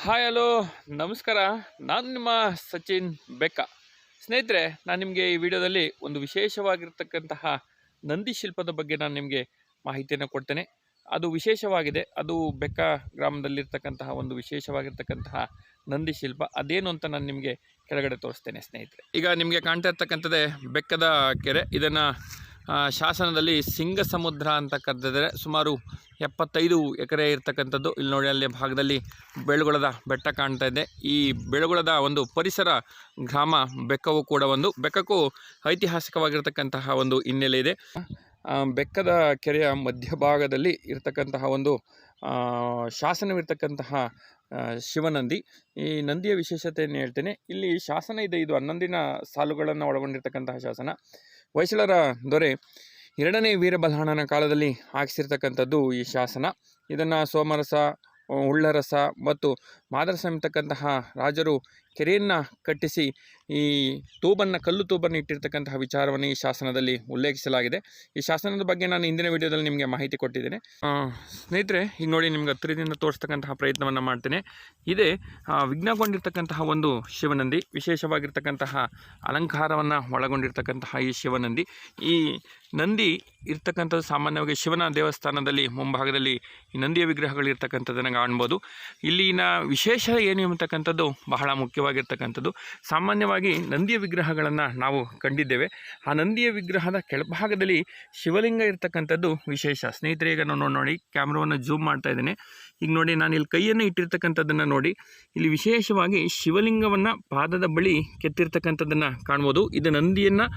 Hi hello ನಮಸ್ಕಾರ. ನಾನು ನಿಮ್ಮ ಸಚಿನ್ ಬೆಕ್ಕ. ಸ್ನೇಹಿತರೆ, ನಾನು ನಿಮಗೆ ಈ ವಿಡಿಯೋದಲ್ಲಿ ಒಂದು ವಿಶೇಷವಾಗಿರ್ತಕ್ಕಂತಹ ನಂದಿ ಶಿಲ್ಪದ ಬಗ್ಗೆ ನಾನು ನಿಮಗೆ ಮಾಹಿತಿಯನ್ನು ಕೊಡ್ತೇನೆ. ಅದು ವಿಶೇಷವಾಗಿದೆ. ಅದು ಬೆಕ್ಕ ಗ್ರಾಮದಲ್ಲಿರ್ತಕ್ಕಂತಹ ಒಂದು ವಿಶೇಷವಾಗಿರ್ತಕ್ಕಂತಹ ನಂದಿ ಶಿಲ್ಪ. ಅದೇನು ಅಂತ ನಾನು ನಿಮಗೆ ಕೆಳಗಡೆ ತೋರಿಸ್ತೇನೆ ಸ್ನೇಹಿತರೆ. ಈಗ ನಿಮಗೆ ಕಾಣ್ತಾ ಇರ್ತಕ್ಕಂಥದ್ದೇ ಬೆಕ್ಕದ ಕೆರೆ. ಇದನ್ನು ಶಾಸನದಲ್ಲಿ ಸಿಂಗ ಸಮುದ್ರ ಅಂತ ಕರೆದಿದ್ದಾರೆ. ಸುಮಾರು 75 ಎಕರೆ ಇರ್ತಕ್ಕಂಥದ್ದು. ಇಲ್ಲಿ ನೋಡಿ, ಅಲ್ಲಿ ಭಾಗದಲ್ಲಿ ಬೆಳಗೊಳದ ಬೆಟ್ಟ ಕಾಣ್ತಾ ಇದೆ. ಈ ಬೆಳಗೊಳದ ಒಂದು ಪರಿಸರ ಗ್ರಾಮ ಬೆಕ್ಕವು ಕೂಡ ಒಂದು. ಬೆಕ್ಕಕ್ಕೂ ಐತಿಹಾಸಿಕವಾಗಿರ್ತಕ್ಕಂತಹ ಒಂದು ಹಿನ್ನೆಲೆ ಇದೆ. ಬೆಕ್ಕದ ಕೆರೆಯ ಮಧ್ಯಭಾಗದಲ್ಲಿ ಇರತಕ್ಕಂತಹ ಒಂದು ಶಾಸನವಿರ್ತಕ್ಕಂತಹ ಶಿವನಂದಿ. ಈ ನಂದಿಯ ವಿಶೇಷತೆಯನ್ನು ಹೇಳ್ತೇನೆ. ಇಲ್ಲಿ ಶಾಸನ ಇದೆ. ಇದು 11 ಸಾಲುಗಳನ್ನು ಒಳಗೊಂಡಿರ್ತಕ್ಕಂತಹ ಶಾಸನ. ಹೊಯ್ಸಳರ ದೊರೆ 2ನೇ ವೀರಬಲ್ಲಾಳನ ಕಾಲದಲ್ಲಿ ಹಾಕಿಸಿರ್ತಕ್ಕಂಥದ್ದು ಈ ಶಾಸನ. ಇದನ್ನು ಸೋಮರಸ, ಉಳ್ಳರಸ ಮತ್ತು ಮಾದರಸ ಎಂಬತಕ್ಕಂತಹ ರಾಜರು ಕೆರೆಯನ್ನು ಕಟ್ಟಿಸಿ ಈ ಕಲ್ಲು ತೂಬನ್ನು ಇಟ್ಟಿರ್ತಕ್ಕಂತಹ ವಿಚಾರವನ್ನು ಈ ಶಾಸನದಲ್ಲಿ ಉಲ್ಲೇಖಿಸಲಾಗಿದೆ. ಈ ಶಾಸನದ ಬಗ್ಗೆ ನಾನು ಹಿಂದಿನ ವಿಡಿಯೋದಲ್ಲಿ ನಿಮಗೆ ಮಾಹಿತಿ ಕೊಟ್ಟಿದ್ದೇನೆ. ಸ್ನೇಹಿತರೆ, ಈಗ ನೋಡಿ, ನಿಮ್ಗೆ ಹತ್ತಿರದಿಂದ ತೋರಿಸ್ತಕ್ಕಂತಹ ಪ್ರಯತ್ನವನ್ನು ಮಾಡ್ತೇನೆ. ಇದೇ ವಿಘ್ನಗೊಂಡಿರ್ತಕ್ಕಂತಹ ಒಂದು ಶಿವನಂದಿ. ವಿಶೇಷವಾಗಿರ್ತಕ್ಕಂತಹ ಅಲಂಕಾರವನ್ನು ಒಳಗೊಂಡಿರ್ತಕ್ಕಂತಹ ಈ ಶಿವನಂದಿ. ಈ ನಂದಿ ಇರ್ತಕ್ಕಂಥದ್ದು ಸಾಮಾನ್ಯವಾಗಿ ಶಿವನ ದೇವಸ್ಥಾನದಲ್ಲಿ ಮುಂಭಾಗದಲ್ಲಿ ಈ ನಂದಿಯ ವಿಗ್ರಹಗಳು ಇರ್ತಕ್ಕಂಥದ್ದನ್ನು ಕಾಣ್ಬೋದು. ಇಲ್ಲಿನ ವಿಶೇಷ ಏನು ಎಂಬತಕ್ಕಂಥದ್ದು ಬಹಳ ಮುಖ್ಯವಾಗಿರ್ತಕ್ಕಂಥದ್ದು. ಸಾಮಾನ್ಯವಾಗಿ ನಂದಿಯ ವಿಗ್ರಹಗಳನ್ನು ನಾವು ಕಂಡಿದ್ದೇವೆ. ಆ ನಂದಿಯ ವಿಗ್ರಹದ ಕೆಳಭಾಗದಲ್ಲಿ ಶಿವಲಿಂಗ ಇರ್ತಕ್ಕಂಥದ್ದು ವಿಶೇಷ. ಸ್ನೇಹಿತರೆ, ಈಗ ನಾನು ನೋಡಿ ಕ್ಯಾಮ್ರಾವನ್ನು ಜೂಮ್ ಮಾಡ್ತಾ ಇದ್ದೇನೆ. ಈಗ ನೋಡಿ, ನಾನು ಇಲ್ಲಿ ಕೈಯನ್ನು ಇಟ್ಟಿರ್ತಕ್ಕಂಥದ್ದನ್ನು ನೋಡಿ, ಇಲ್ಲಿ ವಿಶೇಷವಾಗಿ ಶಿವಲಿಂಗವನ್ನು ಪಾದದ ಬಳಿ ಕೆತ್ತಿರ್ತಕ್ಕಂಥದ್ದನ್ನು ಕಾಣ್ಬೋದು. ಇದು ನಂದಿಯನ್ನು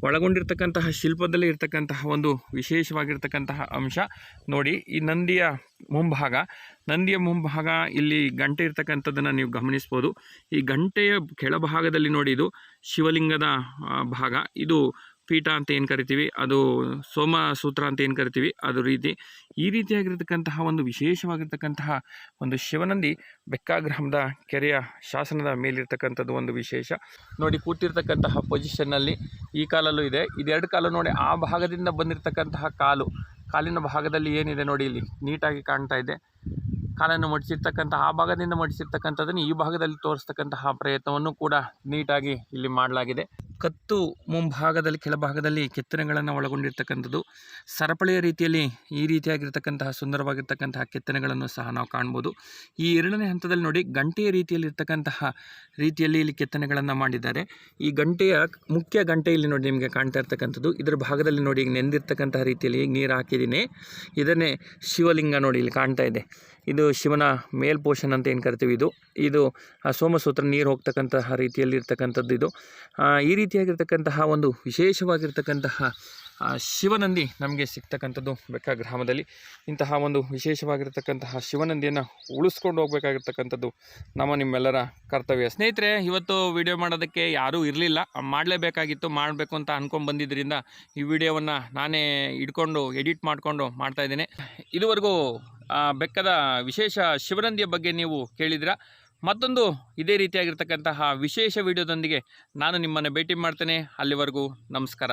ಒಳಗೊಂಡಿರ್ತಕ್ಕಂತಹ ಶಿಲ್ಪದಲ್ಲಿ ಇರ್ತಕ್ಕಂತಹ ಒಂದು ವಿಶೇಷವಾಗಿರ್ತಕ್ಕಂತಹ ಅಂಶ. ನೋಡಿ, ಈ ನಂದಿಯ ಮುಂಭಾಗ ಇಲ್ಲಿ ಗಂಟೆ ಇರ್ತಕ್ಕಂಥದ್ದನ್ನು ನೀವು ಗಮನಿಸ್ಬೋದು. ಈ ಗಂಟೆಯ ಕೆಳಭಾಗದಲ್ಲಿ ನೋಡಿ, ಇದು ಶಿವಲಿಂಗದ ಭಾಗ. ಇದು ಪೀಠ ಅಂತ ಏನು ಕರಿತೀವಿ, ಅದು ಸೋಮಸೂತ್ರ ಅಂತ ಏನು ಕರಿತೀವಿ, ಅದು ಈ ರೀತಿಯಾಗಿರ್ತಕ್ಕಂತಹ ಒಂದು ವಿಶೇಷವಾಗಿರ್ತಕ್ಕಂತಹ ಒಂದು ಶಿವನಂದಿ ಬೆಕ್ಕ ಗ್ರಾಮದ ಕೆರೆಯ ಶಾಸನದ ಮೇಲಿರ್ತಕ್ಕಂಥದ್ದು ಒಂದು ವಿಶೇಷ. ನೋಡಿ, ಕೂತಿರ್ತಕ್ಕಂತಹ ಪೊಸಿಷನ್ನಲ್ಲಿ ಈ ಕಾಲಲ್ಲೂ ಇದೆ. ಇದು 2 ಕಾಲು ನೋಡಿ. ಆ ಭಾಗದಿಂದ ಬಂದಿರತಕ್ಕಂತಹ ಕಾಲಿನ ಭಾಗದಲ್ಲಿ ಏನಿದೆ ನೋಡಿ, ಇಲ್ಲಿ ನೀಟಾಗಿ ಕಾಣ್ತಾ ಇದೆ. ಕಾಲನ್ನು ಮಡಿಸಿರ್ತಕ್ಕಂತಹ ಆ ಭಾಗದಿಂದ ಮಡಿಸಿರ್ತಕ್ಕಂಥದ್ದನ್ನು ಈ ಭಾಗದಲ್ಲಿ ತೋರಿಸ್ತಕ್ಕಂತಹ ಪ್ರಯತ್ನವನ್ನು ಕೂಡ ನೀಟಾಗಿ ಇಲ್ಲಿ ಮಾಡಲಾಗಿದೆ. ಕತ್ತು ಮುಂಭಾಗದಲ್ಲಿ ಕೆಳಭಾಗದಲ್ಲಿ ಕೆತ್ತನೆಗಳನ್ನು ಒಳಗೊಂಡಿರ್ತಕ್ಕಂಥದ್ದು. ಸರಪಳಿಯ ರೀತಿಯಲ್ಲಿ ಈ ರೀತಿಯಾಗಿರ್ತಕ್ಕಂತಹ ಸುಂದರವಾಗಿರ್ತಕ್ಕಂತಹ ಕೆತ್ತನೆಗಳನ್ನು ಸಹ ನಾವು ಕಾಣ್ಬೋದು. ಈ 2ನೇ ಹಂತದಲ್ಲಿ ನೋಡಿ, ಗಂಟೆಯ ರೀತಿಯಲ್ಲಿ ಇಲ್ಲಿ ಕೆತ್ತನೆಗಳನ್ನು ಮಾಡಿದ್ದಾರೆ. ಈ ಮುಖ್ಯ ಗಂಟೆ ಇಲ್ಲಿ ನೋಡಿ ನಿಮಗೆ ಕಾಣ್ತಾ ಇರ್ತಕ್ಕಂಥದ್ದು. ಇದರ ಭಾಗದಲ್ಲಿ ನೋಡಿ, ಈಗ ನೆಂದಿರ್ತಕ್ಕಂತಹ ರೀತಿಯಲ್ಲಿ ನೀರು ಹಾಕಿದ್ದೀನಿ. ಇದನ್ನೇ ಶಿವಲಿಂಗ ನೋಡಿ ಇಲ್ಲಿ ಕಾಣ್ತಾ ಇದೆ. ಇದು ಶಿವನ ಮೇಲ್ಪೋಷನ್ ಅಂತ ಏನು ಕರಿತೀವಿ. ಇದು ಸೋಮಸೂತ್ರ ನೀರು ಹೋಗ್ತಕ್ಕಂತಹ ರೀತಿಯಲ್ಲಿ ಇರ್ತಕ್ಕಂಥದ್ದು. ಇದು ಈ ರೀತಿಯಾಗಿರ್ತಕ್ಕಂತಹ ಒಂದು ವಿಶೇಷವಾಗಿರ್ತಕ್ಕಂತಹ ಶಿವನಂದಿ ನಮಗೆ ಸಿಗ್ತಕ್ಕಂಥದ್ದು ಬೆಕ್ಕ ಗ್ರಾಮದಲ್ಲಿ. ಇಂತಹ ಒಂದು ವಿಶೇಷವಾಗಿರ್ತಕ್ಕಂತಹ ಶಿವನಂದಿಯನ್ನು ಉಳಿಸ್ಕೊಂಡು ಹೋಗಬೇಕಾಗಿರ್ತಕ್ಕಂಥದ್ದು ನಿಮ್ಮೆಲ್ಲರ ಕರ್ತವ್ಯ. ಸ್ನೇಹಿತರೆ, ಇವತ್ತು ವಿಡಿಯೋ ಮಾಡೋದಕ್ಕೆ ಯಾರೂ ಇರಲಿಲ್ಲ. ಮಾಡಲೇಬೇಕಾಗಿತ್ತು. ಮಾಡಬೇಕು ಅಂತ ಅಂದ್ಕೊಂಡು ಈ ವಿಡಿಯೋವನ್ನು ನಾನೇ ಹಿಡ್ಕೊಂಡು ಎಡಿಟ್ ಮಾಡಿಕೊಂಡು ಮಾಡ್ತಾಯಿದ್ದೇನೆ. ಇದುವರೆಗೂ ಬೆಕ್ಕದ ವಿಶೇಷ ಶಿವನಂದಿಯ ಬಗ್ಗೆ ನೀವು ಕೇಳಿದಿರ. ಮತ್ತೊಂದು ಇದೇ ರೀತಿಯಾಗಿರ್ತಕ್ಕಂತಹ ವಿಶೇಷ ವಿಡಿಯೋದೊಂದಿಗೆ ನಾನು ನಿಮ್ಮನ್ನು ಭೇಟಿ ಮಾಡ್ತೇನೆ. ಅಲ್ಲಿವರೆಗೂ ನಮಸ್ಕಾರ.